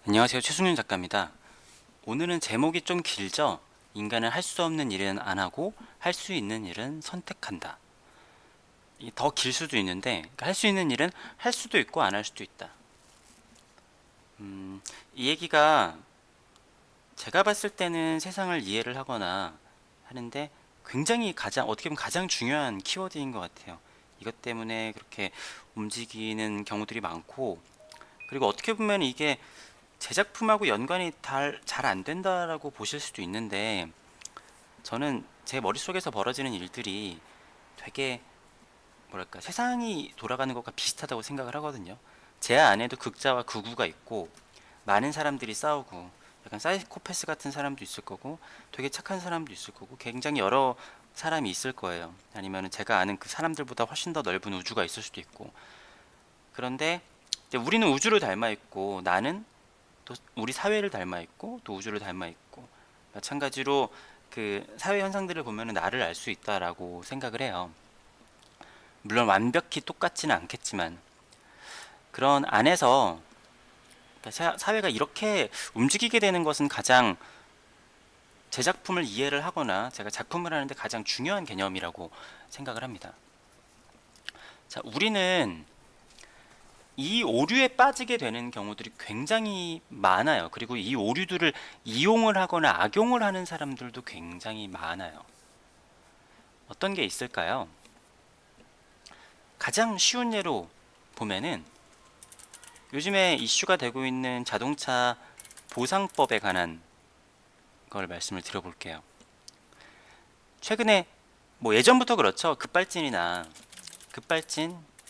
안녕하세요. 최승윤 작가입니다. 오늘은 제목이 좀 길죠? 인간은 할 수 없는 일은 안 하고 할 수 있는 일은 선택한다. 더 길 수도 있는데 할 수 있는 일은 할 수도 있고 안 할 수도 있다. 이 얘기가 제가 봤을 때는 세상을 이해를 하거나 하는데 굉장히 어떻게 보면 가장 중요한 키워드인 것 같아요. 이것 때문에 그렇게 움직이는 경우들이 많고, 그리고 어떻게 보면 이게 제작품하고 연관이 잘 안 된다라고 보실 수도 있는데, 저는 제 머릿속에서 벌어지는 일들이 되게 뭐랄까 세상이 돌아가는 것과 비슷하다고 생각을 하거든요. 제 안에도 극자와 극우가 있고 많은 사람들이 싸우고, 약간 사이코패스 같은 사람도 있을 거고 되게 착한 사람도 있을 거고 굉장히 여러 사람이 있을 거예요. 아니면 제가 아는 그 사람들보다 훨씬 더 넓은 우주가 있을 수도 있고. 그런데 이제 우리는 우주를 닮아 있고, 나는 또 우리 사회를 닮아 있고 또 우주를 닮아 있고, 마찬가지로 그 사회 현상들을 보면 나를 알 수 있다라고 생각을 해요. 물론 완벽히 똑같지는 않겠지만 그런 안에서 사회가 이렇게 움직이게 되는 것은 가장 제 작품을 이해를 하거나 제가 작품을 하는데 가장 중요한 개념이라고 생각을 합니다. 자, 우리는 이 오류에 빠지게 되는 경우들이 굉장히 많아요. 그리고 이 오류들을 이용을 하거나 악용을 하는 사람들도 굉장히 많아요. 어떤 게 있을까요? 가장 쉬운 예로 보면은 요즘에 이슈가 되고 있는 자동차 보상법에 관한 걸 말씀을 드려볼게요. 최근에 뭐 예전부터 그렇죠. 급발진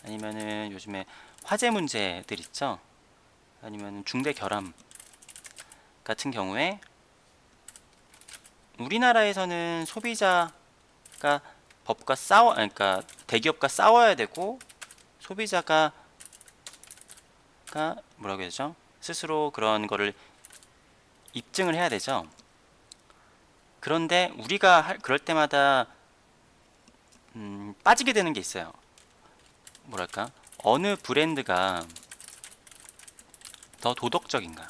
아니면은 요즘에 화재 문제들 있죠. 아니면 중대 결함 같은 경우에 우리나라에서는 소비자가 그러니까 대기업과 싸워야 되고, 소비자가 뭐라고 해야 되죠? 스스로 그런 거를 입증을 해야 되죠. 그런데 우리가 그럴 때마다 빠지게 되는 게 있어요. 뭐랄까? 어느 브랜드가 더 도덕적인가?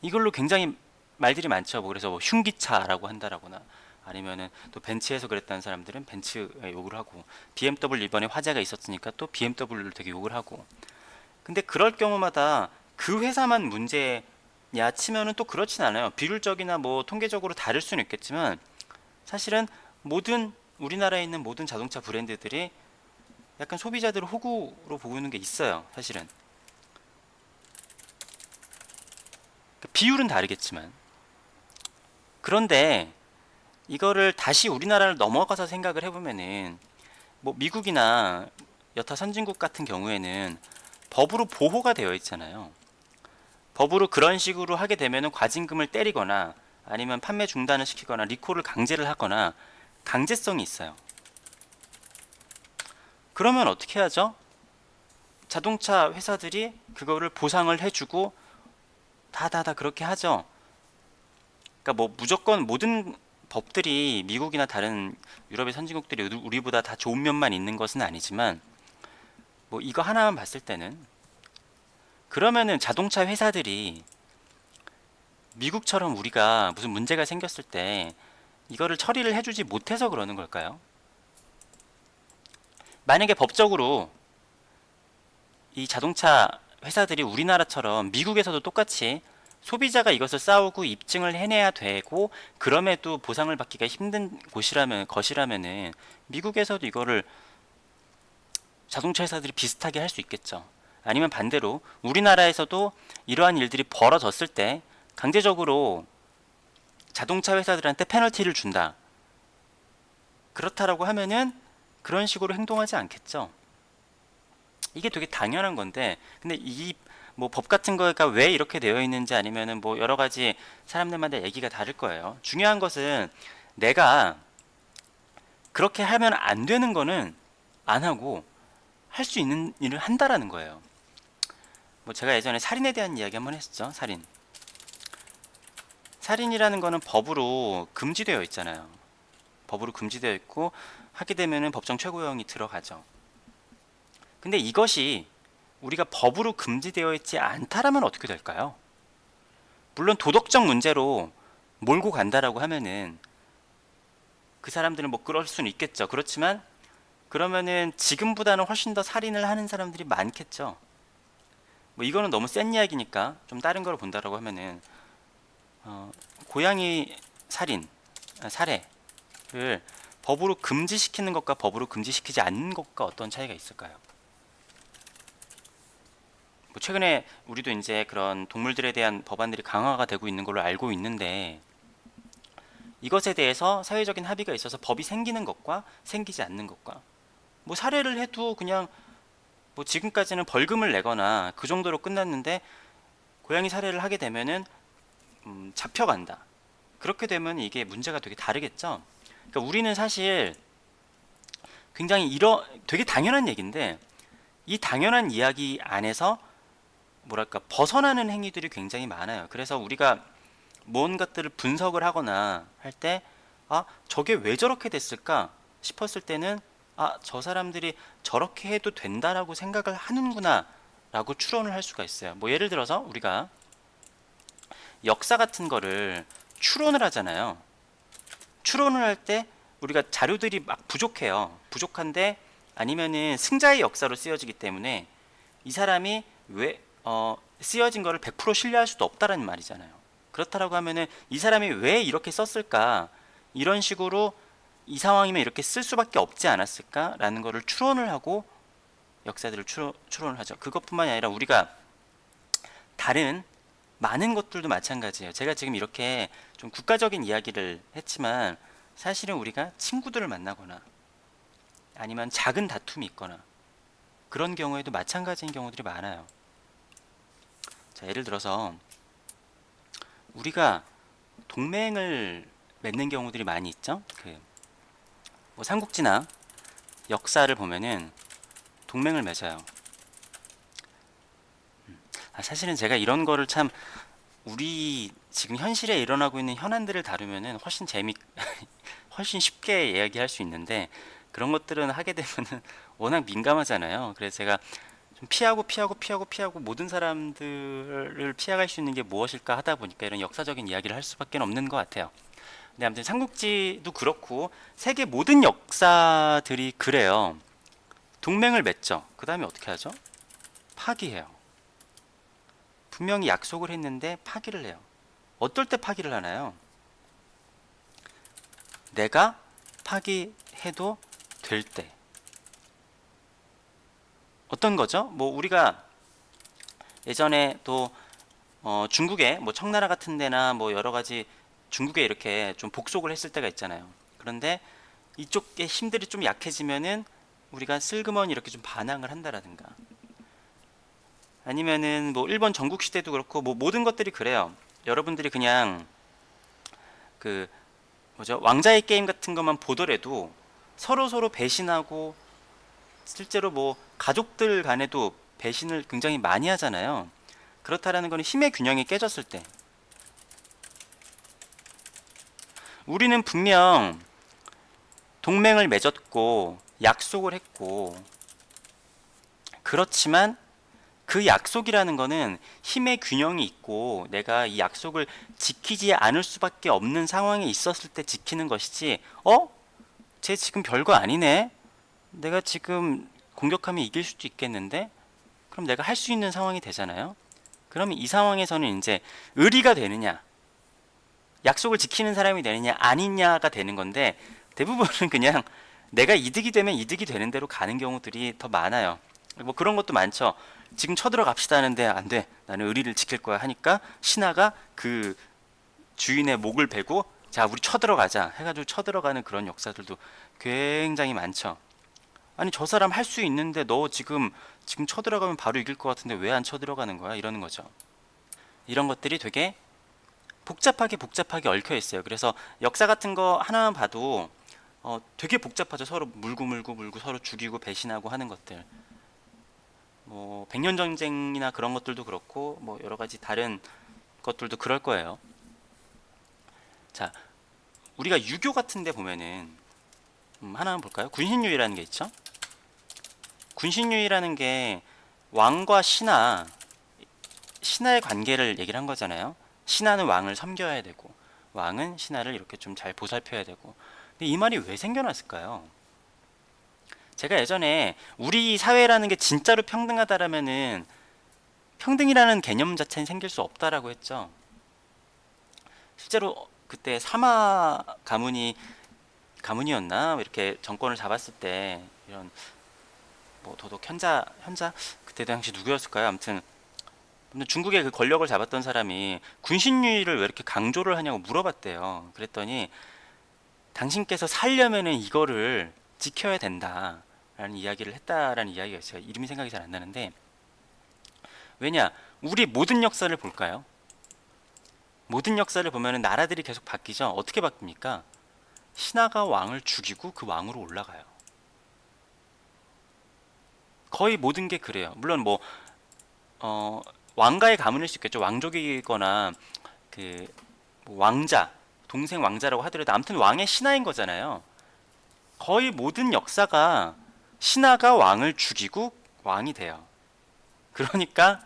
이걸로 굉장히 말들이 많죠. 뭐 그래서 뭐 흉기차라고 한다라거나, 아니면은 또 벤츠에서 그랬다는 사람들은 벤츠에 욕을 하고, BMW 이번에 화재가 있었으니까 또 BMW를 되게 욕을 하고. 근데 그럴 경우마다 그 회사만 문제냐 치면은 또 그렇진 않아요. 비율적이나 뭐 통계적으로 다를 수는 있겠지만 사실은 모든 우리나라에 있는 모든 자동차 브랜드들이 약간 소비자들을 호구로 보고 있는 게 있어요. 사실은 비율은 다르겠지만. 그런데 이거를 다시 우리나라를 넘어가서 생각을 해보면은, 뭐 미국이나 여타 선진국 같은 경우에는 법으로 보호가 되어 있잖아요. 법으로 그런 식으로 하게 되면은 과징금을 때리거나 아니면 판매 중단을 시키거나 리콜을 강제를 하거나 강제성이 있어요. 그러면 어떻게 하죠? 자동차 회사들이 그거를 보상을 해주고 다다다 그렇게 하죠. 그러니까 뭐 무조건 모든 법들이 미국이나 다른 유럽의 선진국들이 우리보다 다 좋은 면만 있는 것은 아니지만, 뭐 이거 하나만 봤을 때는, 그러면은 자동차 회사들이 미국처럼 우리가 무슨 문제가 생겼을 때 이거를 처리를 해주지 못해서 그러는 걸까요? 만약에 법적으로 이 자동차 회사들이 우리나라처럼 미국에서도 똑같이 소비자가 이것을 싸우고 입증을 해내야 되고 그럼에도 보상을 받기가 힘든 것이라면은 미국에서도 이거를 자동차 회사들이 비슷하게 할 수 있겠죠. 아니면 반대로 우리나라에서도 이러한 일들이 벌어졌을 때 강제적으로 자동차 회사들한테 페널티를 준다. 그렇다라고 하면은 그런 식으로 행동하지 않겠죠. 이게 되게 당연한 건데, 근데 이 뭐 법 같은 거가 왜 이렇게 되어 있는지, 아니면은 뭐 여러 가지 사람들마다 얘기가 다를 거예요. 중요한 것은 내가 그렇게 하면 안 되는 거는 안 하고 할 수 있는 일을 한다라는 거예요. 뭐 제가 예전에 살인에 대한 이야기 한번 했었죠. 살인이라는 거는 법으로 금지되어 있잖아요. 법으로 금지되어 있고 하게 되면은 법정 최고형이 들어가죠. 근데 이것이 우리가 법으로 금지되어 있지 않다라면 어떻게 될까요? 물론 도덕적 문제로 몰고 간다라고 하면은 그 사람들은 뭐 그럴 수는 있겠죠. 그렇지만 그러면은 지금보다는 훨씬 더 살인을 하는 사람들이 많겠죠. 뭐 이거는 너무 센 이야기니까 좀 다른 걸 본다라고 하면은 고양이 살인, 살해를 법으로 금지시키는 것과 법으로 금지시키지 않는 것과 어떤 차이가 있을까요? 뭐 최근에 우리도 이제 그런 동물들에 대한 법안들이 강화가 되고 있는 걸로 알고 있는데 이것에 대해서 사회적인 합의가 있어서 법이 생기는 것과 생기지 않는 것과 뭐 살해를 해도 그냥 뭐 지금까지는 벌금을 내거나 그 정도로 끝났는데 고양이 살해를 하게 되면은 잡혀간다. 그렇게 되면 이게 문제가 되게 다르겠죠. 그러니까 우리는 사실 굉장히 되게 당연한 얘기인데 이 당연한 이야기 안에서 뭐랄까 벗어나는 행위들이 굉장히 많아요. 그래서 우리가 무언가들을 분석을 하거나 할 때 저게 왜 저렇게 됐을까 싶었을 때는 저 사람들이 저렇게 해도 된다라고 생각을 하는구나 라고 추론을 할 수가 있어요. 뭐 예를 들어서 우리가 역사 같은 거를 추론을 하잖아요. 추론을 할 때 우리가 자료들이 막 부족해요. 부족한데 아니면은 승자의 역사로 쓰여지기 때문에 이 사람이 왜 쓰여진 거를 100% 신뢰할 수도 없다라는 말이잖아요. 그렇다라고 하면은 이 사람이 왜 이렇게 썼을까? 이런 식으로 이 상황이면 이렇게 쓸 수밖에 없지 않았을까라는 거를 추론을 하고 역사들을 추론을 하죠. 그것뿐만이 아니라 우리가 다른 많은 것들도 마찬가지예요. 제가 지금 이렇게 좀 국가적인 이야기를 했지만 사실은 우리가 친구들을 만나거나 아니면 작은 다툼이 있거나 그런 경우에도 마찬가지인 경우들이 많아요. 자, 예를 들어서 우리가 동맹을 맺는 경우들이 많이 있죠. 뭐 삼국지나 역사를 보면은 동맹을 맺어요. 사실은 제가 이런 거를 참 우리 지금 현실에 일어나고 있는 현안들을 다루면은 훨씬 쉽게 이야기할 수 있는데 그런 것들은 하게 되면은 워낙 민감하잖아요. 그래서 제가 좀 피하고 모든 사람들을 피해갈 수 있는 게 무엇일까 하다 보니까 이런 역사적인 이야기를 할 수밖에 없는 것 같아요. 근데 아무튼 삼국지도 그렇고 세계 모든 역사들이 그래요. 동맹을 맺죠. 그 다음에 어떻게 하죠? 파기해요. 분명히 약속을 했는데 파기를 해요. 어떨 때 파기를 하나요? 내가 파기해도 될 때. 어떤 거죠? 뭐 우리가 예전에 또 중국에 뭐 청나라 같은 데나 뭐 여러 가지 중국에 이렇게 좀 복속을 했을 때가 있잖아요. 그런데 이쪽의 힘들이 좀 약해지면은 우리가 슬그머니 이렇게 좀 반항을 한다라든가 아니면은 뭐 일본 전국 시대도 그렇고 뭐 모든 것들이 그래요. 여러분들이 그냥 그 뭐죠? 왕자의 게임 같은 것만 보더라도 서로 배신하고 실제로 뭐 가족들 간에도 배신을 굉장히 많이 하잖아요. 그렇다라는 건 힘의 균형이 깨졌을 때 우리는 분명 동맹을 맺었고 약속을 했고 그렇지만 그 약속이라는 거는 힘의 균형이 있고 내가 이 약속을 지키지 않을 수밖에 없는 상황에 있었을 때 지키는 것이지 쟤 지금 별거 아니네 내가 지금 공격하면 이길 수도 있겠는데 그럼 내가 할 수 있는 상황이 되잖아요. 그러면 이 상황에서는 이제 의리가 되느냐 약속을 지키는 사람이 되느냐 아니냐가 되는 건데 대부분은 그냥 내가 이득이 되면 이득이 되는 대로 가는 경우들이 더 많아요. 뭐 그런 것도 많죠. 지금 쳐들어갑시다 하는데 안 돼. 나는 의리를 지킬 거야 하니까 신하가 그 주인의 목을 베고 자 우리 쳐들어가자 해가지고 쳐들어가는 그런 역사들도 굉장히 많죠. 아니 저 사람 할 수 있는데 너 지금 쳐들어가면 바로 이길 것 같은데 왜 안 쳐들어가는 거야 이러는 거죠. 이런 것들이 되게 복잡하게 얽혀 있어요. 그래서 역사 같은 거 하나만 봐도 되게 복잡하죠. 서로 물고 서로 죽이고 배신하고 하는 것들. 뭐 백년 전쟁이나 그런 것들도 그렇고 뭐 여러 가지 다른 것들도 그럴 거예요. 자, 우리가 유교 같은 데 보면은 하나만 볼까요? 군신유의라는 게 있죠. 군신유의라는 게 왕과 신하의 관계를 얘기를 한 거잖아요. 신하는 왕을 섬겨야 되고 왕은 신하를 이렇게 좀 잘 보살펴야 되고. 근데 이 말이 왜 생겨났을까요? 제가 예전에 우리 사회라는 게 진짜로 평등하다라면은 평등이라는 개념 자체는 생길 수 없다라고 했죠. 실제로 그때 사마 가문이었나 이렇게 정권을 잡았을 때 이런 뭐 도독 현자 그때 당시 누구였을까요? 아무튼 중국의 그 권력을 잡았던 사람이 군신주의를 왜 이렇게 강조를 하냐고 물어봤대요. 그랬더니 당신께서 살려면은 이거를 지켜야 된다라는 이야기를 했다라는 이야기가 있어요. 이름이 생각이 잘 안 나는데, 왜냐, 우리 모든 역사를 볼까요? 모든 역사를 보면은 나라들이 계속 바뀌죠. 어떻게 바뀝니까? 신하가 왕을 죽이고 그 왕으로 올라가요. 거의 모든 게 그래요. 물론 뭐 왕가의 가문일 수 있겠죠. 왕족이거나 그 뭐 왕자, 동생 왕자라고 하더라도 아무튼 왕의 신하인 거잖아요. 거의 모든 역사가 신하가 왕을 죽이고 왕이 돼요. 그러니까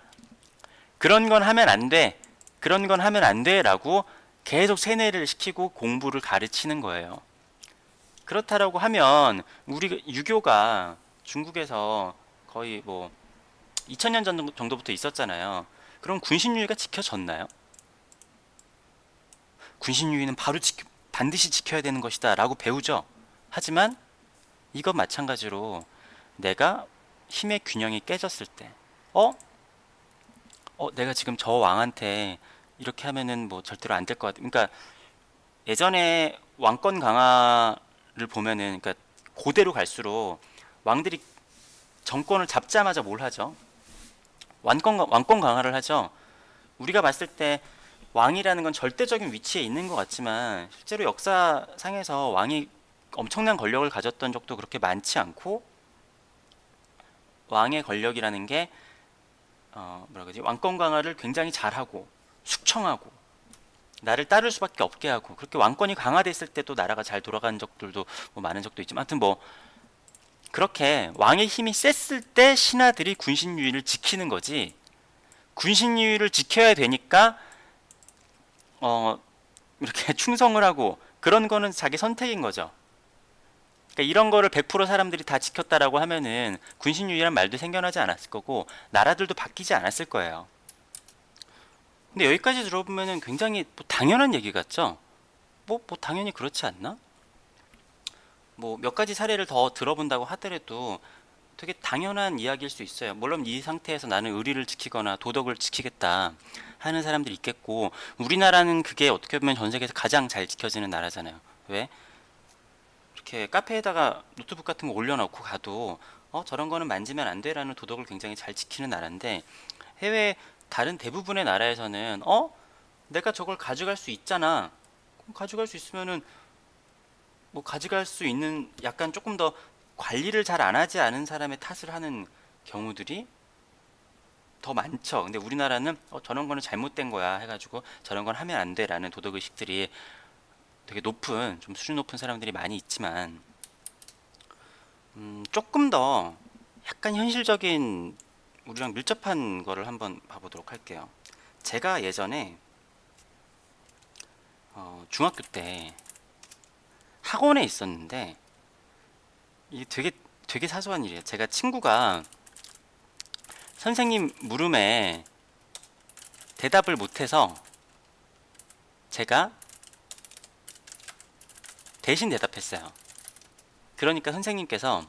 그런 건 하면 안 돼. 그런 건 하면 안 돼라고 계속 세뇌를 시키고 공부를 가르치는 거예요. 그렇다라고 하면 우리 유교가 중국에서 거의 뭐 2000년 정도부터 있었잖아요. 그럼 군신유의가 지켜졌나요? 군신유의는 반드시 지켜야 되는 것이다 라고 배우죠. 하지만 이것 마찬가지로 내가 힘의 균형이 깨졌을 때 내가 지금 저 왕한테 이렇게 하면은 뭐 절대로 안 될 것 같아. 그러니까 예전에 왕권 강화를 보면은, 그러니까 고대로 갈수록 왕들이 정권을 잡자마자 뭘 하죠? 왕권 강화를 하죠. 우리가 봤을 때 왕이라는 건 절대적인 위치에 있는 것 같지만 실제로 역사상에서 왕이 엄청난 권력을 가졌던 적도 그렇게 많지 않고, 왕의 권력이라는 게 뭐라 그러지? 왕권 강화를 굉장히 잘하고 숙청하고 나를 따를 수밖에 없게 하고, 그렇게 왕권이 강화됐을 때 또 나라가 잘 돌아간 적들도 뭐 많은 적도 있지만, 하여튼 뭐 그렇게 왕의 힘이 셌을 때 신하들이 군신유의를 지키는 거지, 군신유의를 지켜야 되니까 이렇게 충성을 하고 그런 거는 자기 선택인 거죠. 그러니까 이런 거를 100% 사람들이 다 지켰다라고 하면은 군신유의란 말도 생겨나지 않았을 거고 나라들도 바뀌지 않았을 거예요. 근데 여기까지 들어보면은 굉장히 뭐 당연한 얘기 같죠? 뭐 당연히 그렇지 않나? 뭐 몇 가지 사례를 더 들어본다고 하더라도 되게 당연한 이야기일 수 있어요. 물론 이 상태에서 나는 의리를 지키거나 도덕을 지키겠다 하는 사람들이 있겠고, 우리나라는 그게 어떻게 보면 전 세계에서 가장 잘 지켜지는 나라잖아요. 왜? 이렇게 카페에다가 노트북 같은 거 올려놓고 가도 저런 거는 만지면 안 돼라는 도덕을 굉장히 잘 지키는 나라인데, 해외 다른 대부분의 나라에서는 내가 저걸 가져갈 수 있잖아. 그럼 가져갈 수 있으면은 뭐 가져갈 수 있는, 약간 조금 더 관리를 잘 안 하지 않은 사람의 탓을 하는 경우들이 더 많죠. 근데 우리나라는 저런 거는 잘못된 거야 해가지고 저런 건 하면 안 돼라는 도덕의식들이 되게 높은, 좀 수준 높은 사람들이 많이 있지만, 조금 더 약간 현실적인 우리랑 밀접한 거를 한번 봐보도록 할게요. 제가 예전에 중학교 때 학원에 있었는데, 이게 되게 사소한 일이에요. 제가 친구가 선생님 물음에 대답을 못해서 제가 대신 대답했어요. 그러니까 선생님께서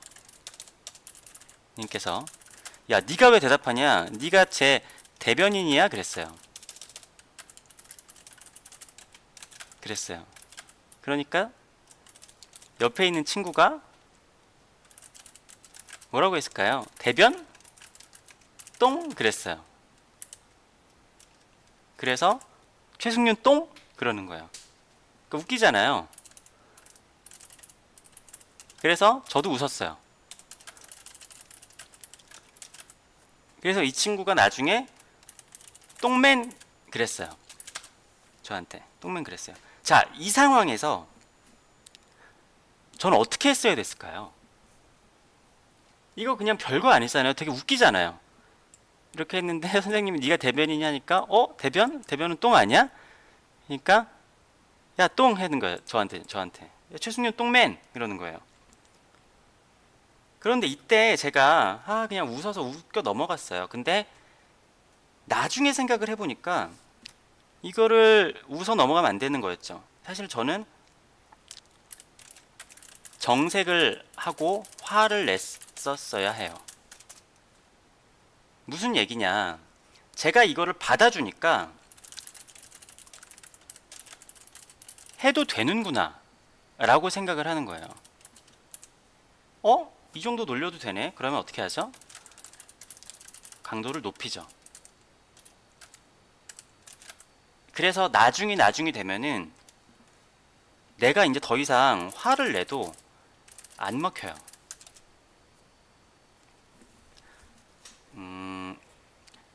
야, 네가 왜 대답하냐? 네가 제 대변인이야? 그랬어요. 그러니까 옆에 있는 친구가 뭐라고 했을까요? 대변? 똥? 그랬어요. 그래서 최승윤 똥? 그러는 거예요. 그러니까 웃기잖아요. 그래서 저도 웃었어요. 그래서 이 친구가 나중에 똥맨 그랬어요. 저한테 똥맨 그랬어요. 자, 이 상황에서 저는 어떻게 했어야 됐을까요? 이거 그냥 별거 아니잖아요. 되게 웃기잖아요. 이렇게 했는데 선생님이 네가 대변이냐 하니까 대변? 대변은 똥 아니야? 그러니까 야 똥 하는 거예요. 저한테 야, 최승윤 똥맨 이러는 거예요. 그런데 이때 제가 그냥 웃어서 웃겨 넘어갔어요. 근데 나중에 생각을 해보니까 이거를 웃어 넘어가면 안 되는 거였죠. 사실 저는 정색을 하고 화를 냈었어야 해요. 무슨 얘기냐? 제가 이거를 받아주니까 해도 되는구나 라고 생각을 하는 거예요. 이 정도 놀려도 되네? 그러면 어떻게 하죠? 강도를 높이죠. 그래서 나중이 되면은 내가 이제 더 이상 화를 내도 안 먹혀요.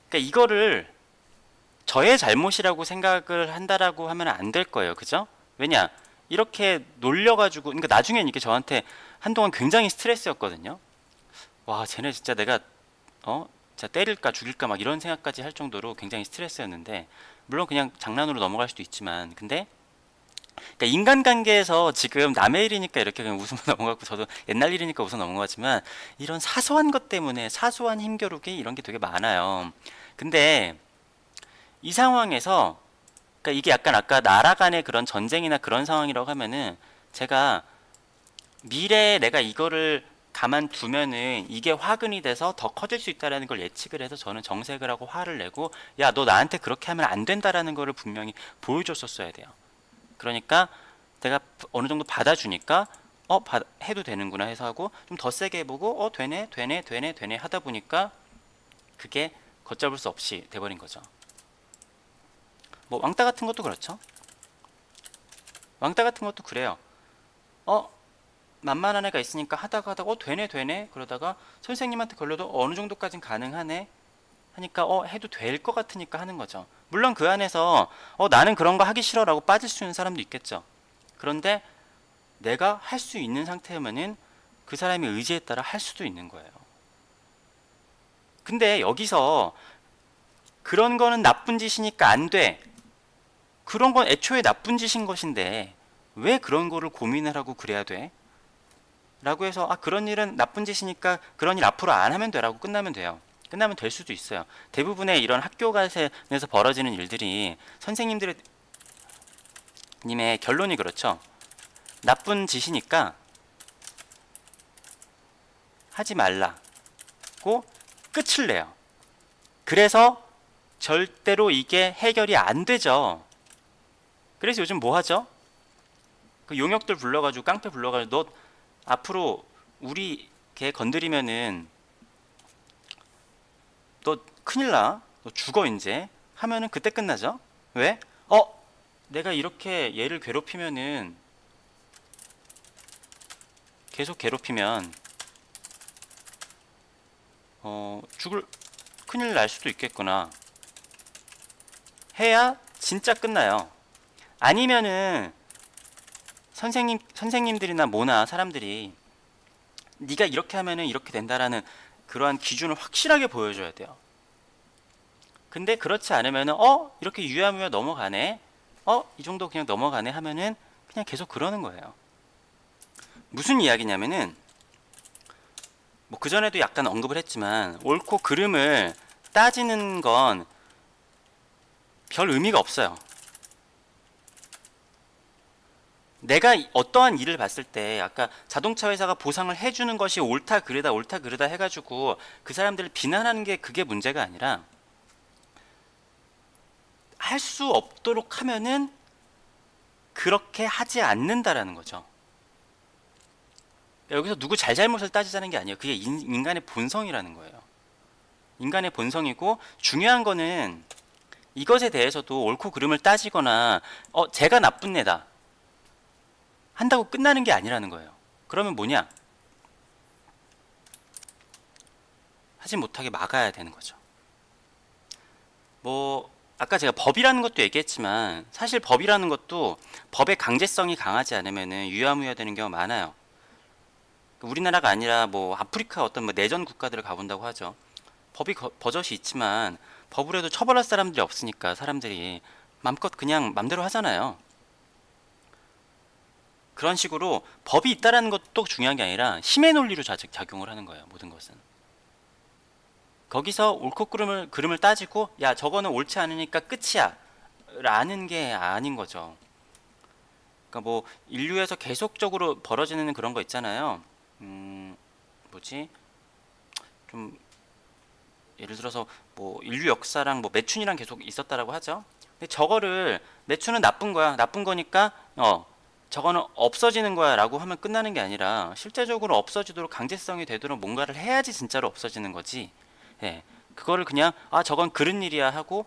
그러니까 이거를 저의 잘못이라고 생각을 한다라고 하면 안 될 거예요. 그죠? 왜냐? 이렇게 놀려가지고, 그러니까 나중엔 이게 저한테 한동안 굉장히 스트레스였거든요. 와, 쟤네 진짜 내가, 진짜 때릴까 죽일까 막 이런 생각까지 할 정도로 굉장히 스트레스였는데, 물론 그냥 장난으로 넘어갈 수도 있지만, 근데, 그러니까 인간관계에서 지금 남의 일이니까 이렇게 그냥 웃으면 넘어가고, 저도 옛날 일이니까 웃어 넘어가지만, 이런 사소한 것 때문에 사소한 힘겨루기 이런 게 되게 많아요. 근데, 이 상황에서 그러니까 이게 약간 아까 나라 간의 그런 전쟁이나 그런 상황이라고 하면은 제가 미래에 내가 이거를 가만두면은 이게 화근이 돼서 더 커질 수 있다라는 걸 예측을 해서 저는 정색을 하고 화를 내고 야, 너 나한테 그렇게 하면 안 된다라는 거를 분명히 보여줬었어야 돼요. 그러니까 내가 어느 정도 받아주니까 해도 되는구나 해서 하고 좀 더 세게 해보고 되네 하다 보니까 그게 걷잡을 수 없이 돼버린 거죠. 뭐 왕따 같은 것도 그렇죠. 왕따 같은 것도 그래요. 어 만만한 애가 있으니까 하다가 되네 그러다가 선생님한테 걸려도 어느 정도까진 가능하네 하니까 해도 될 것 같으니까 하는 거죠. 물론 그 안에서 나는 그런 거 하기 싫어라고 빠질 수 있는 사람도 있겠죠. 그런데 내가 할 수 있는 상태면은 그 사람의 의지에 따라 할 수도 있는 거예요. 근데 여기서 그런 거는 나쁜 짓이니까 안 돼. 그런 건 애초에 나쁜 짓인 것인데 왜 그런 거를 고민을 하고 그래야 돼? 라고 해서 그런 일은 나쁜 짓이니까 그런 일 앞으로 안 하면 돼 라고 끝나면 돼요. 끝나면 될 수도 있어요. 대부분의 이런 학교 가에서 벌어지는 일들이 선생님들의 님의 결론이 그렇죠. 나쁜 짓이니까 하지 말라고 끝을 내요. 그래서 절대로 이게 해결이 안 되죠. 그래서 요즘 뭐 하죠? 그 용역들 불러가지고 깡패 불러가지고 너 앞으로 우리 걔 건드리면은 너 큰일 나. 너 죽어 이제. 하면은 그때 끝나죠. 왜? 내가 이렇게 얘를 괴롭히면은 계속 괴롭히면 죽을 큰일 날 수도 있겠구나. 해야 진짜 끝나요. 아니면은 선생님들이나 뭐나 사람들이 네가 이렇게 하면은 이렇게 된다라는 그러한 기준을 확실하게 보여줘야 돼요. 근데 그렇지 않으면은 이렇게 유야무야 넘어가네. 이 정도 그냥 넘어가네 하면은 그냥 계속 그러는 거예요. 무슨 이야기냐면은 뭐 그전에도 약간 언급을 했지만 옳고 그름을 따지는 건 별 의미가 없어요. 내가 어떠한 일을 봤을 때 아까 자동차 회사가 보상을 해주는 것이 옳다 그르다 해가지고 그 사람들을 비난하는 게 그게 문제가 아니라 할 수 없도록 하면은 그렇게 하지 않는다라는 거죠. 여기서 누구 잘잘못을 따지자는 게 아니에요. 그게 인간의 본성이라는 거예요. 인간의 본성이고 중요한 거는 이것에 대해서도 옳고 그름을 따지거나 제가 나쁜 애다 한다고 끝나는 게 아니라는 거예요. 그러면 뭐냐? 하지 못하게 막아야 되는 거죠. 뭐 아까 제가 법이라는 것도 얘기했지만 사실 법이라는 것도 법의 강제성이 강하지 않으면은 유야무야 되는 경우가 많아요. 우리나라가 아니라 뭐 아프리카 어떤 뭐 내전 국가들을 가본다고 하죠. 법이 버젓이 있지만 법으로 해도 처벌할 사람들이 없으니까 사람들이 맘껏 그냥 맘대로 하잖아요. 그런 식으로 법이 있다라는 것도 중요한 게 아니라 힘의 논리로 작용을 하는 거예요. 모든 것은. 거기서 옳고 그름을 따지고 야 저거는 옳지 않으니까 끝이야 라는 게 아닌 거죠. 그러니까 뭐 인류에서 계속적으로 벌어지는 그런 거 있잖아요. 뭐지? 좀 예를 들어서 뭐 인류 역사랑 뭐 매춘이랑 계속 있었다라고 하죠. 근데 저거를 매춘은 나쁜 거야. 나쁜 거니까 저거는 없어지는 거야 라고 하면 끝나는 게 아니라 실제적으로 없어지도록 강제성이 되도록 뭔가를 해야지 진짜로 없어지는 거지. 예. 그거를 그냥 저건 그런 일이야 하고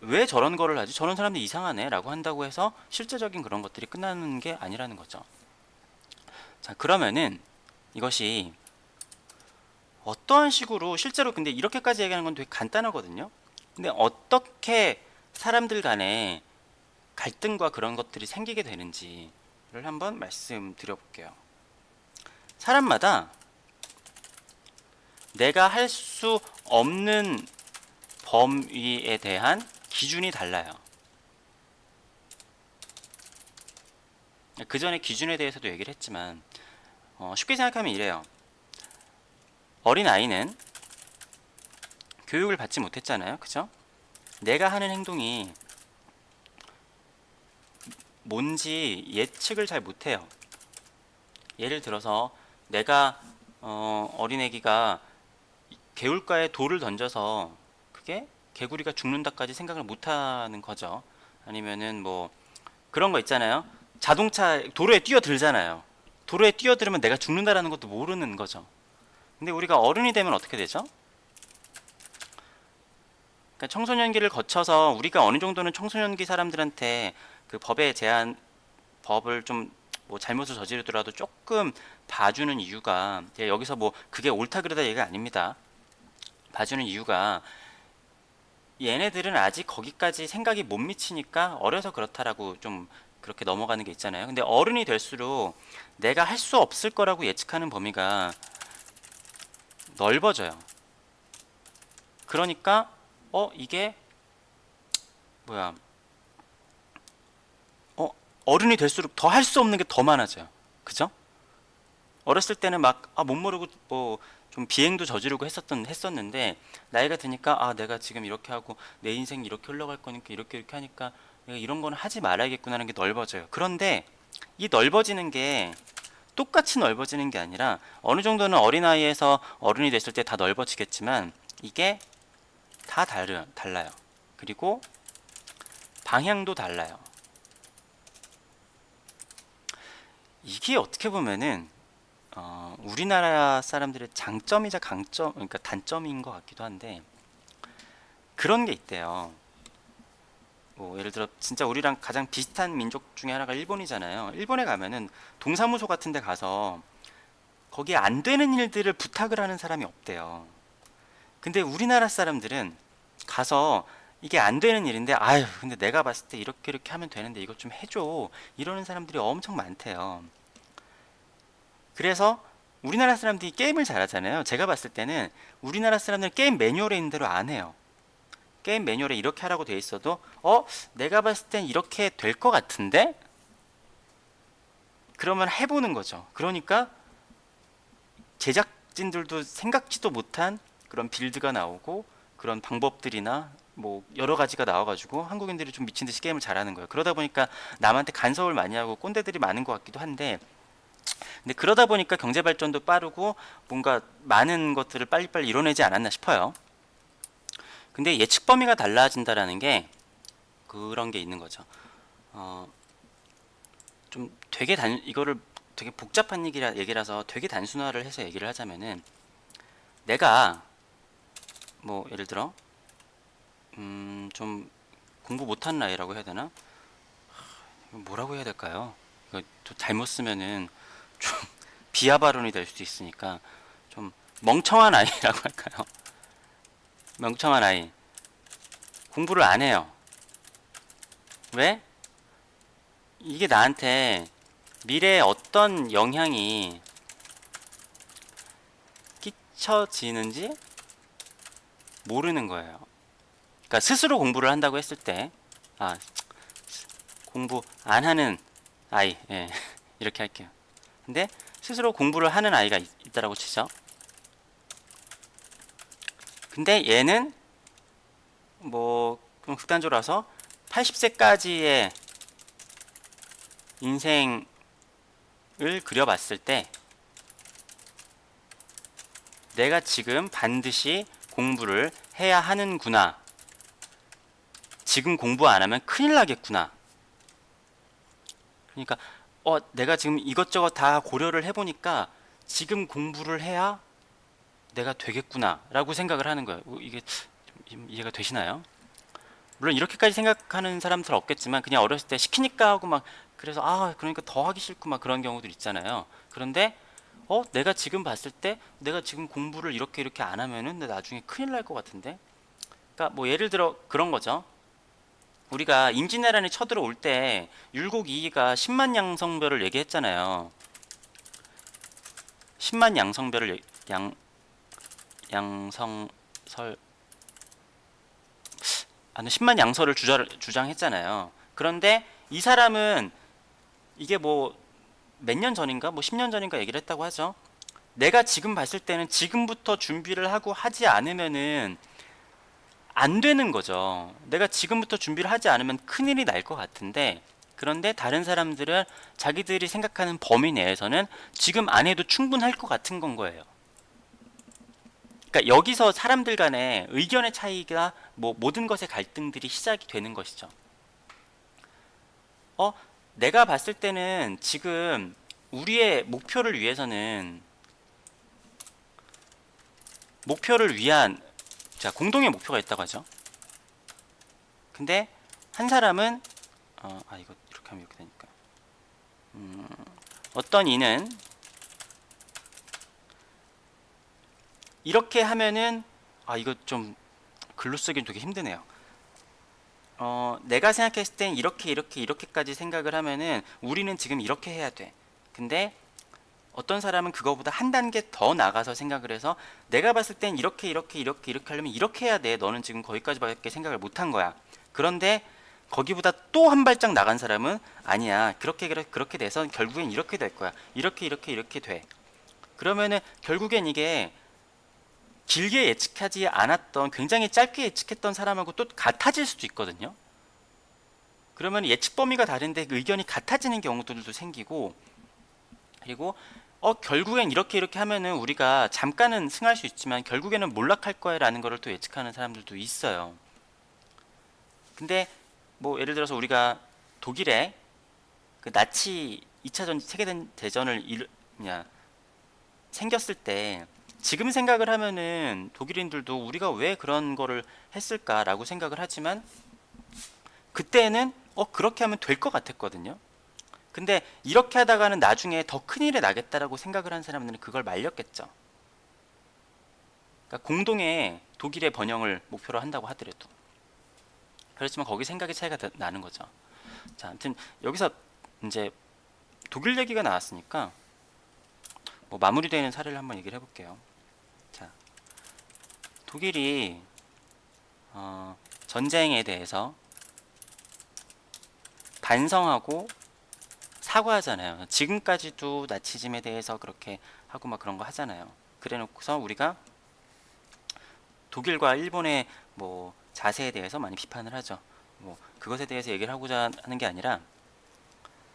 왜 저런 거를 하지? 저런 사람들 이상하네 라고 한다고 해서 실제적인 그런 것들이 끝나는 게 아니라는 거죠. 자, 그러면은 이것이 어떠한 식으로 실제로 근데 이렇게까지 얘기하는 건 되게 간단하거든요. 근데 어떻게 사람들 간에 갈등과 그런 것들이 생기게 되는지를 한번 말씀드려 볼게요. 사람마다 내가 할 수 없는 범위에 대한 기준이 달라요. 그 전에 기준에 대해서도 얘기를 했지만 쉽게 생각하면 이래요. 어린 아이는 교육을 받지 못했잖아요. 그죠? 내가 하는 행동이 뭔지 예측을 잘 못해요. 예를 들어서 내가 어린애기가 개울가에 돌을 던져서 그게 개구리가 죽는다까지 생각을 못하는 거죠. 아니면은 뭐 그런 거 있잖아요. 자동차 도로에 뛰어들잖아요. 도로에 뛰어들으면 내가 죽는다라는 것도 모르는 거죠. 근데 우리가 어른이 되면 어떻게 되죠? 그러니까 청소년기를 거쳐서 우리가 어느 정도는 청소년기 사람들한테 그 법에 제한 법을 좀 뭐 잘못을 저지르더라도 조금 봐주는 이유가 여기서 뭐 그게 옳다 그르다 얘기가 아닙니다. 봐주는 이유가 얘네들은 아직 거기까지 생각이 못 미치니까 어려서 그렇다라고 좀 그렇게 넘어가는 게 있잖아요. 근데 어른이 될수록 내가 할 수 없을 거라고 예측하는 범위가 넓어져요. 그러니까 이게 뭐야 어른이 될수록 더 할 수 없는 게 더 많아져요. 그죠? 어렸을 때는 막 못 모르고 뭐 좀 비행도 저지르고 했었는데 나이가 드니까 내가 지금 이렇게 하고 내 인생이 이렇게 흘러갈 거니까 이렇게 하니까 내가 이런 거는 하지 말아야겠구나라는 게 넓어져요. 그런데 이 넓어지는 게 똑같이 넓어지는 게 아니라 어느 정도는 어린아이에서 어른이 됐을 때 다 넓어지겠지만 이게 다 달라요. 그리고 방향도 달라요. 이게 어떻게 보면은 우리나라 사람들의 장점이자 강점, 그러니까 단점인 것 같기도 한데 그런 게 있대요. 뭐 예를 들어 진짜 우리랑 가장 비슷한 민족 중에 하나가 일본이잖아요. 일본에 가면은 동사무소 같은 데 가서 거기에 안 되는 일들을 부탁을 하는 사람이 없대요. 근데 우리나라 사람들은 가서 이게 안 되는 일인데 근데 내가 봤을 때 이렇게 하면 되는데 이것 좀 해줘 이러는 사람들이 엄청 많대요. 그래서 우리나라 사람들이 게임을 잘하잖아요. 제가 봤을 때는 우리나라 사람들은 게임 매뉴얼에 있는 대로 안 해요. 게임 매뉴얼에 이렇게 하라고 돼 있어도 내가 봤을 땐 이렇게 될 것 같은데? 그러면 해보는 거죠. 그러니까 제작진들도 생각지도 못한 그런 빌드가 나오고 그런 방법들이나 뭐 여러 가지가 나와가지고 한국인들이 좀 미친 듯이 게임을 잘하는 거예요. 그러다 보니까 남한테 간섭을 많이 하고 꼰대들이 많은 것 같기도 한데 근데 그러다 보니까 경제 발전도 빠르고 뭔가 많은 것들을 빨리빨리 이뤄내지 않았나 싶어요. 근데 예측 범위가 달라진다라는 게 그런 게 있는 거죠. 좀 되게 이거를 되게 복잡한 얘기라서 되게 단순화를 해서 얘기를 하자면은 내가 뭐 예를 들어 좀 공부 못하는 아이라고 해야 되나? 뭐라고 해야 될까요? 이거 또 잘못 쓰면은 좀 비하 발언이 될 수도 있으니까 좀 멍청한 아이라고 할까요? 멍청한 아이. 공부를 안 해요. 왜? 이게 나한테 미래에 어떤 영향이 끼쳐지는지 모르는 거예요. 그러니까 스스로 공부를 한다고 했을 때, 아, 공부 안 하는 아이, 예, 이렇게 할게요. 근데 스스로 공부를 하는 아이가 있다라고 치죠. 근데 얘는 뭐 좀 극단적으로 와서 80세까지의 인생을 그려봤을 때 내가 지금 반드시 공부를 해야 하는구나. 지금 공부 안 하면 큰일 나겠구나. 그러니까 내가 지금 이것저것 다 고려를 해보니까 지금 공부를 해야 내가 되겠구나 라고 생각을 하는 거예요. 이게 좀 이해가 되시나요? 물론 이렇게까지 생각하는 사람들 없겠지만 그냥 어렸을 때 시키니까 하고 막 그래서 그러니까 더 하기 싫고 막 그런 경우들 있잖아요. 그런데 내가 지금 봤을 때 내가 지금 공부를 이렇게 안 하면은 나 나중에 큰일 날 것 같은데. 그러니까 뭐 예를 들어 그런 거죠. 우리가 임진왜란이 쳐들어올 때 율곡이이가 10만 양성별을 얘기했잖아요. 10만 양성별을 양성설 10만 양서를 주장했잖아요. 그런데 이 사람은 이게 뭐 몇 년 전인가 뭐 10년 전인가 얘기를 했다고 하죠. 내가 지금 봤을 때는 지금부터 준비를 하고 하지 않으면은 안 되는 거죠. 내가 지금부터 준비를 하지 않으면 큰일이 날 것 같은데, 그런데 다른 사람들은 자기들이 생각하는 범위 내에서는 지금 안 해도 충분할 것 같은 건 거예요. 그러니까 여기서 사람들 간의 의견의 차이가 뭐 모든 것의 갈등들이 시작이 되는 것이죠. 내가 봤을 때는 지금 우리의 목표를 위해서는 목표를 위한 공동의 목표가 있다고 하죠. 근데 한 사람은 이거 이렇게 하면 이렇게 되니까 어떤 이는 이렇게 하면은 이거 좀 글로 쓰긴 되게 힘드네요. 내가 생각했을 땐 이렇게까지 생각을 하면은 우리는 지금 이렇게 해야 돼. 근데 어떤 사람은 그거보다 한 단계 더 나가서 생각을 해서 내가 봤을 땐 이렇게 하려면 이렇게 해야 돼. 너는 지금 거기까지밖에 생각을 못 한 거야. 그런데 거기보다 또 한 발짝 나간 사람은 아니야. 그렇게 돼서 결국엔 이렇게 될 거야. 이렇게 돼. 그러면은 결국엔 이게 길게 예측하지 않았던 굉장히 짧게 예측했던 사람하고 또 같아질 수도 있거든요. 그러면 예측 범위가 다른데 의견이 같아지는 경우들도 생기고, 그리고 결국엔 이렇게 하면은 우리가 잠깐은 승할 수 있지만 결국에는 몰락할 거야 라는 거를 또 예측하는 사람들도 있어요. 근데 뭐 예를 들어서 우리가 독일에 그 나치 2차 세계대전을 생겼을 때 지금 생각을 하면은 독일인들도 우리가 왜 그런 거를 했을까라고 생각을 하지만 그때는 그렇게 하면 될 것 같았거든요. 근데 이렇게 하다가는 나중에 더 큰일이 나겠다라고 생각을 한 사람들은 그걸 말렸겠죠. 그러니까 공동의 독일의 번영을 목표로 한다고 하더라도. 그렇지만 거기 생각의 차이가 나는 거죠. 자, 아무튼 여기서 이제 독일 얘기가 나왔으니까 뭐 마무리되는 사례를 한번 얘기를 해볼게요. 자, 독일이 전쟁에 대해서 반성하고 사과하잖아요. 지금까지도 나치즘에 대해서 그렇게 하고 막 그런 거 하잖아요. 그래 놓고서 우리가 독일과 일본의 뭐 자세에 대해서 많이 비판을 하죠. 뭐 그것에 대해서 얘기를 하고자 하는 게 아니라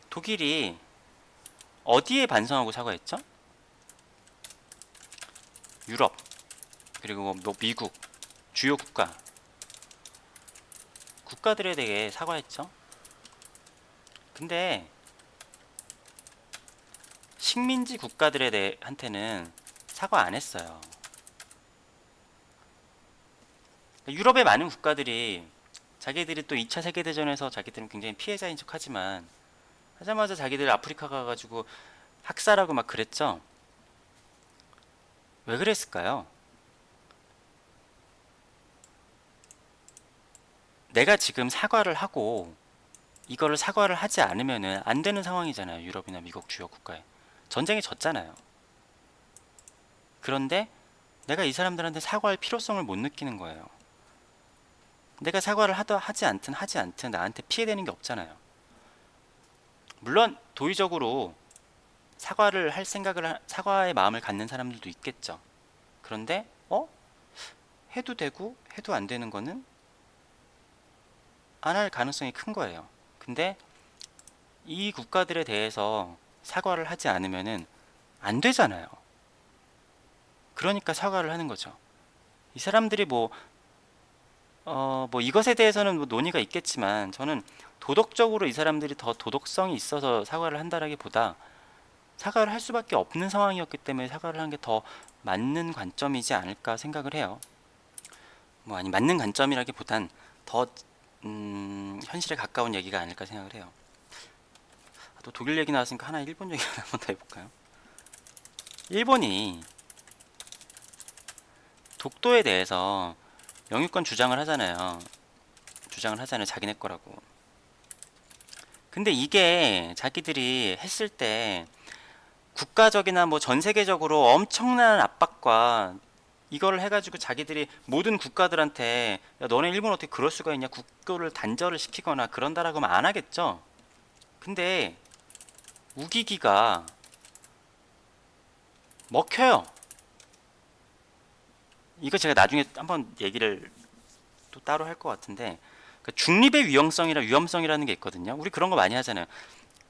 독일이 어디에 반성하고 사과했죠? 유럽, 그리고 뭐 미국, 주요 국가들에 대해 사과했죠. 근데 식민지 국가들에 한테는 사과 안 했어요. 유럽의 많은 국가들이 자기들이 또 2차 세계대전에서 자기들은 굉장히 피해자인 척 하지만 하자마자 자기들 아프리카 가가지고 학살하고 막 그랬죠. 왜 그랬을까요? 내가 지금 사과를 하고 이거를 사과를 하지 않으면은 안 되는 상황이잖아요. 유럽이나 미국 주요 국가에. 전쟁에 졌잖아요. 그런데 내가 이 사람들한테 사과할 필요성을 못 느끼는 거예요. 내가 사과를 하지 않든 나한테 피해되는 게 없잖아요. 물론 도의적으로 사과의 마음을 갖는 사람들도 있겠죠. 그런데 해도 되고 해도 안 되는 거는 안 할 가능성이 큰 거예요. 근데 이 국가들에 대해서 사과를 하지 않으면은 안 되잖아요. 그러니까 사과를 하는 거죠. 이 사람들이 뭐 이것에 대해서는 뭐 논의가 있겠지만 저는 도덕적으로 이 사람들이 더 도덕성이 있어서 사과를 한다라기보다 사과를 할 수밖에 없는 상황이었기 때문에 사과를 한 게 더 맞는 관점이지 않을까 생각을 해요. 뭐 아니 맞는 관점이라기보단 더 현실에 가까운 얘기가 아닐까 생각을 해요. 또 독일 얘기 나왔으니까 하나 일본 얘기 한번 더 해볼까요? 일본이 독도에 대해서 영유권 주장을 하잖아요. 자기네 거라고. 근데 이게 자기들이 했을 때 국가적이나 뭐 전 세계적으로 엄청난 압박과 이거를 해가지고 자기들이 모든 국가들한테 야, 너네 일본 어떻게 그럴 수가 있냐 국교를 단절을 시키거나 그런다라고 하면 안 하겠죠. 근데 우기기가 먹혀요. 이거 제가 나중에 한번 얘기를 또 따로 할 것 같은데 그 중립의 위험성이라는 게 있거든요. 우리 그런 거 많이 하잖아요.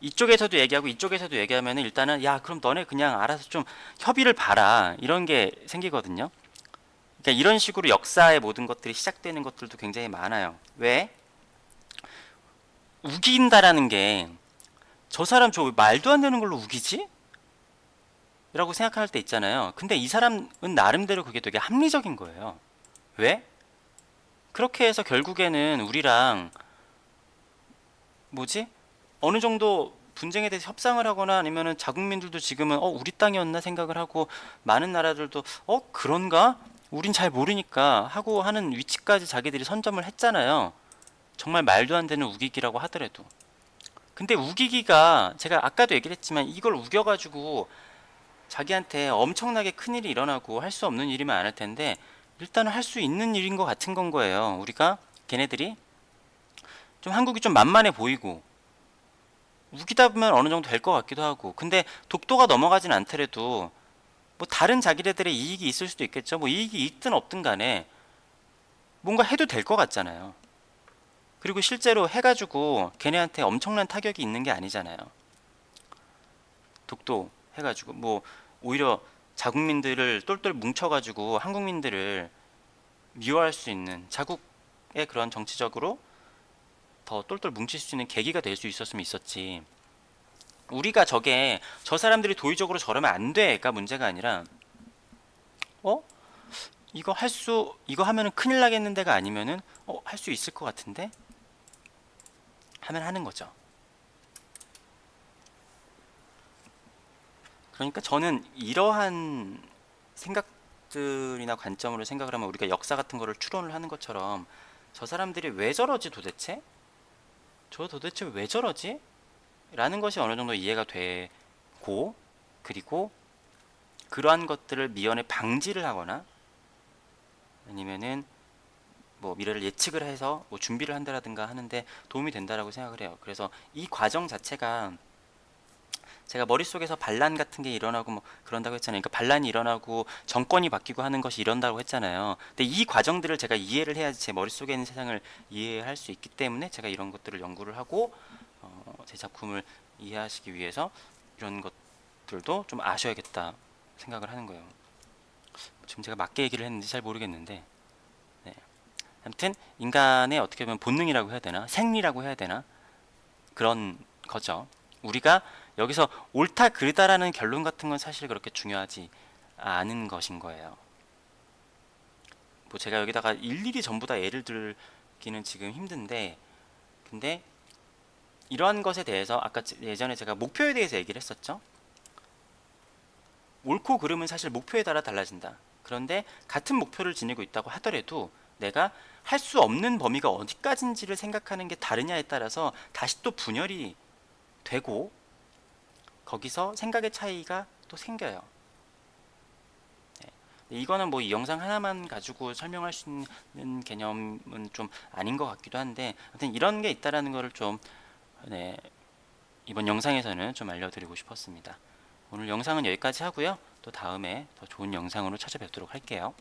이쪽에서도 얘기하고 이쪽에서도 얘기하면 일단은 야 그럼 너네 그냥 알아서 좀 협의를 봐라 이런 게 생기거든요. 그러니까 이런 식으로 역사의 모든 것들이 시작되는 것들도 굉장히 많아요. 왜? 우긴다라는 게 저 사람 저 말도 안 되는 걸로 우기지? 라고 생각할 때 있잖아요. 근데 이 사람은 나름대로 그게 되게 합리적인 거예요. 왜? 그렇게 해서 결국에는 우리랑 뭐지? 어느 정도 분쟁에 대해서 협상을 하거나 아니면은 자국민들도 지금은 우리 땅이었나 생각을 하고 많은 나라들도 그런가? 우린 잘 모르니까 하고 하는 위치까지 자기들이 선점을 했잖아요. 정말 말도 안 되는 우기기라고 하더라도. 근데 우기기가 제가 아까도 얘기를 했지만 이걸 우겨가지고 자기한테 엄청나게 큰일이 일어나고 할 수 없는 일이면 안 할 텐데 일단은 할 수 있는 일인 것 같은 건 거예요. 우리가 걔네들이 좀 한국이 좀 만만해 보이고 우기다 보면 어느 정도 될 것 같기도 하고 근데 독도가 넘어가진 않더라도 뭐 다른 자기네들의 이익이 있을 수도 있겠죠. 뭐 이익이 있든 없든 간에 뭔가 해도 될 것 같잖아요. 그리고 실제로 해가지고 걔네한테 엄청난 타격이 있는 게 아니잖아요. 독도 해가지고 뭐 오히려 자국민들을 똘똘 뭉쳐가지고 한국민들을 미워할 수 있는 자국의 그런 정치적으로 더 똘똘 뭉칠 수 있는 계기가 될 수 있었으면 있었지. 우리가 저 사람들이 도의적으로 저러면 안 돼가 문제가 아니라 어? 이거 하면은 큰일 나겠는데가 아니면은 할 수 있을 것 같은데 하면 하는 거죠. 그러니까 저는 이러한 생각들이나 관점으로 생각을 하면 우리가 역사 같은 거를 추론을 하는 것처럼 저 사람들이 왜 저러지 도대체? 저 도대체 왜 저러지? 라는 것이 어느 정도 이해가 되고 그리고 그러한 것들을 미연에 방지를 하거나 아니면은 뭐 미래를 예측을 해서 뭐 준비를 한다라든가 하는데 도움이 된다라고 생각을 해요. 그래서 이 과정 자체가 제가 머릿속에서 반란 같은 게 일어나고 뭐 그런다고 했잖아요. 그러니까 반란이 일어나고 정권이 바뀌고 하는 것이 이런다고 했잖아요. 근데 이 과정들을 제가 이해를 해야지 제 머릿속에 있는 세상을 이해할 수 있기 때문에 제가 이런 것들을 연구를 하고 제 작품을 이해하시기 위해서 이런 것들도 좀 아셔야겠다 생각을 하는 거예요. 지금 제가 맞게 얘기를 했는지 잘 모르겠는데 네. 아무튼 인간의 어떻게 보면 본능이라고 해야 되나 생리라고 해야 되나 그런 거죠. 우리가 여기서 옳다 그르다라는 결론 같은 건 사실 그렇게 중요하지 않은 것인 거예요. 뭐 제가 여기다가 일일이 전부 다 예를 들기는 지금 힘든데 근데 이러한 것에 대해서 아까 예전에 제가 목표에 대해서 얘기를 했었죠. 옳고 그름은 사실 목표에 따라 달라진다. 그런데 같은 목표를 지니고 있다고 하더라도 내가 할 수 없는 범위가 어디까지인지를 생각하는 게 다르냐에 따라서 다시 또 분열이 되고 거기서 생각의 차이가 또 생겨요. 네. 이거는 뭐 이 영상 하나만 가지고 설명할 수 있는 개념은 좀 아닌 것 같기도 한데, 아무튼 이런 게 있다라는 거를 좀, 네, 이번 영상에서는 좀 알려드리고 싶었습니다. 오늘 영상은 여기까지 하고요. 또 다음에 더 좋은 영상으로 찾아뵙도록 할게요.